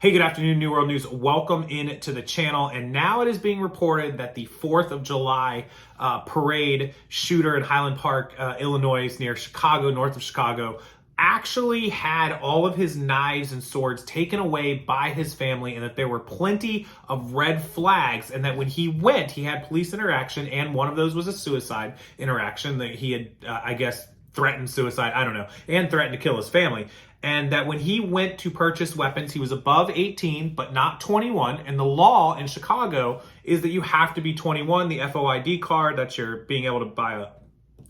Hey, good afternoon, New World News. Welcome in to the channel. And now it is being reported that the 4th of July parade shooter in Highland Park, Illinois, near Chicago, north of Chicago, actually had all of his knives and swords taken away by his family, and that there were plenty of red flags, and that when he went, he had police interaction, and one of those was a suicide interaction that he had, I guess, threatened suicide, I don't know, and threatened to kill his family. And that when he went to purchase weapons, he was above 18, but not 21. And the law in Chicago is that you have to be 21, the FOID card, that's your being able to buy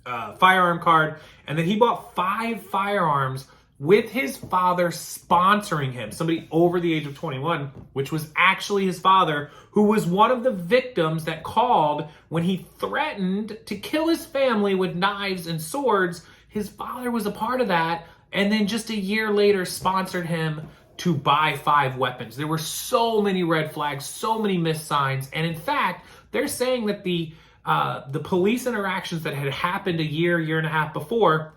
a firearm card. And then he bought 5 firearms with his father sponsoring him, somebody over the age of 21, which was actually his father, who was one of the victims that called when he threatened to kill his family with knives and swords. His father was a part of that. And then just a year later sponsored him to buy 5 weapons. There were so many red flags, so many missed signs. And in fact, they're saying that the police interactions that had happened a year and a half before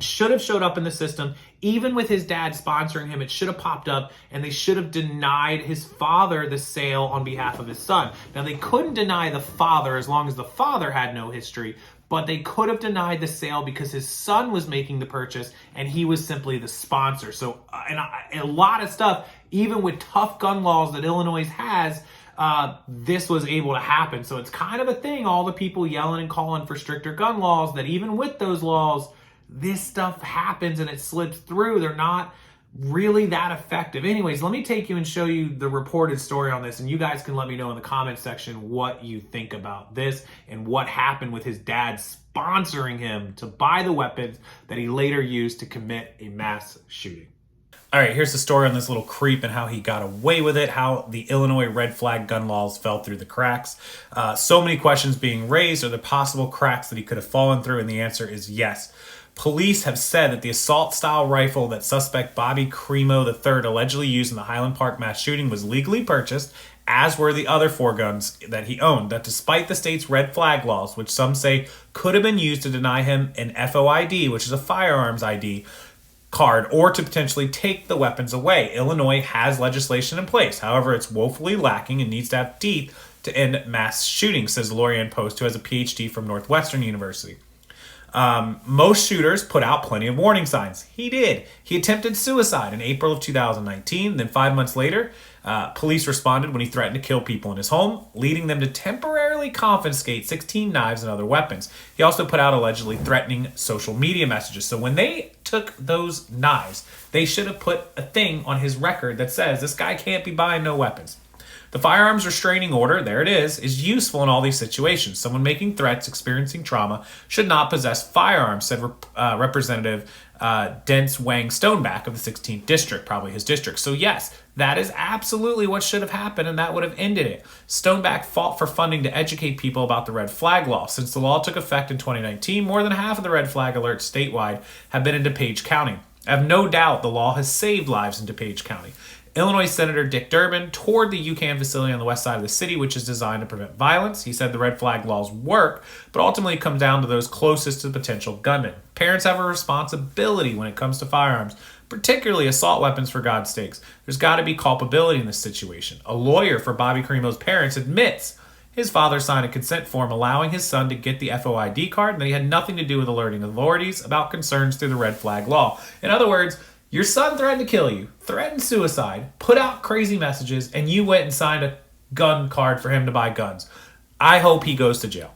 should have showed up in the system. Even with his dad sponsoring him, it should have popped up, and they should have denied his father the sale on behalf of his son. Now, they couldn't deny the father as long as the father had no history, but they could have denied the sale because his son was making the purchase and he was simply the sponsor. So, and a lot of stuff, even with tough gun laws that Illinois has, this was able to happen. So it's kind of a thing, all the people yelling and calling for stricter gun laws, that even with those laws, this stuff happens and it slips through. They're not really that effective. Anyways, let me take you and show you the reported story on this, and you guys can let me know in the comment section what you think about this and what happened with his dad sponsoring him to buy the weapons that he later used to commit a mass shooting. All right, here's the story on this little creep and how he got away with it, how the Illinois red flag gun laws fell through the cracks. So many questions being raised. Are there possible cracks that he could have fallen through? And the answer is yes. Police have said that the assault-style rifle that suspect Bobby Crimo III allegedly used in the Highland Park mass shooting was legally purchased, as were the other 4 guns that he owned. That despite the state's red flag laws, which some say could have been used to deny him an FOID, which is a firearms ID card, or to potentially take the weapons away, Illinois has legislation in place. However, it's woefully lacking and needs to have teeth to end mass shootings, says Lorianne Post, who has a PhD from Northwestern University. Most shooters put out plenty of warning signs. He did. He attempted suicide in April of 2019. Then 5 months later, police responded when he threatened to kill people in his home, leading them to temporarily confiscate 16 knives and other weapons. He also put out allegedly threatening social media messages. So when they took those knives, they should have put a thing on his record that says this guy can't be buying no weapons. The firearms restraining order, there it is useful in all these situations. Someone making threats, experiencing trauma, should not possess firearms, said Representative Dents Wang Stoneback of the 16th District, probably his district. So yes, that is absolutely what should have happened, and that would have ended it. Stoneback fought for funding to educate people about the red flag law. Since the law took effect in 2019, more than half of the red flag alerts statewide have been in DuPage County. I have no doubt the law has saved lives in DuPage County. Illinois Senator Dick Durbin toured the UCAN facility on the west side of the city, which is designed to prevent violence. He said the red flag laws work, but ultimately it comes down to those closest to the potential gunman. Parents have a responsibility when it comes to firearms, particularly assault weapons, for God's sakes. There's got to be culpability in this situation. A lawyer for Bobby Crimo's parents admits his father signed a consent form allowing his son to get the FOID card, and that he had nothing to do with alerting authorities about concerns through the red flag law. In other words, your son threatened to kill you, threatened suicide, put out crazy messages, and you went and signed a gun card for him to buy guns. I hope he goes to jail.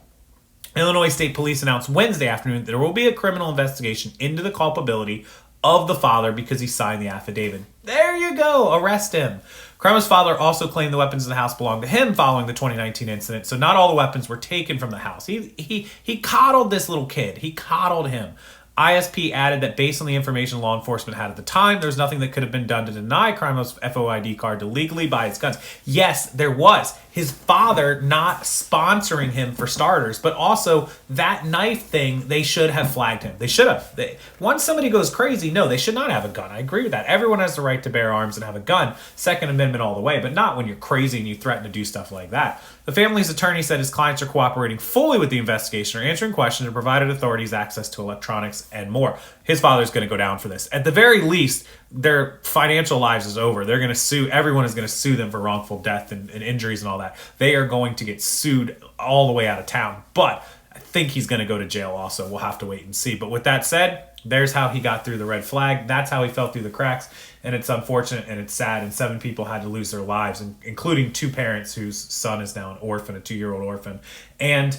Illinois State Police announced Wednesday afternoon that there will be a criminal investigation into the culpability of the father because he signed the affidavit. There you go. Arrest him. Crimo's father also claimed the weapons in the house belonged to him following the 2019 incident, so not all the weapons were taken from the house. He coddled this little kid. He coddled him. ISP added that based on the information law enforcement had at the time, there was nothing that could have been done to deny Crimo's FOID card to legally buy his guns. Yes, there was. His father not sponsoring him for starters, but also that knife thing, they should have flagged him. They should have. Once somebody goes crazy, no, they should not have a gun. I agree with that. Everyone has the right to bear arms and have a gun. Second Amendment all the way, but not when you're crazy and you threaten to do stuff like that. The family's attorney said his clients are cooperating fully with the investigation, are answering questions, and provided authorities access to electronics and more. His father's going to go down for this. At the very least, their financial lives is over. They're going to sue. Everyone is going to sue them for wrongful death and injuries and all that. They are going to get sued all the way out of town. But I think he's going to go to jail also. We'll have to wait and see. But with that said, there's how he got through the red flag. That's how he fell through the cracks. And it's unfortunate and it's sad. And 7 people had to lose their lives, including 2 parents whose son is now an orphan, a 2-year-old orphan. And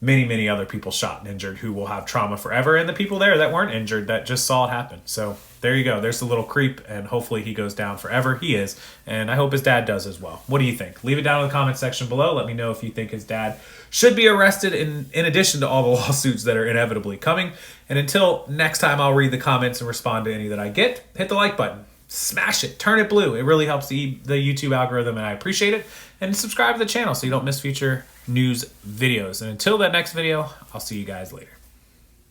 many, many other people shot and injured who will have trauma forever. And the people there that weren't injured that just saw it happen. So there you go. There's the little creep. And hopefully he goes down forever. He is. And I hope his dad does as well. What do you think? Leave it down in the comment section below. Let me know if you think his dad should be arrested in addition to all the lawsuits that are inevitably coming. And until next time I'll read the comments and respond to any that I get, hit the like button. Smash it. Turn it blue. It really helps the YouTube algorithm, and I appreciate it. And subscribe to the channel so you don't miss future news videos. And until that next video, I'll see you guys later.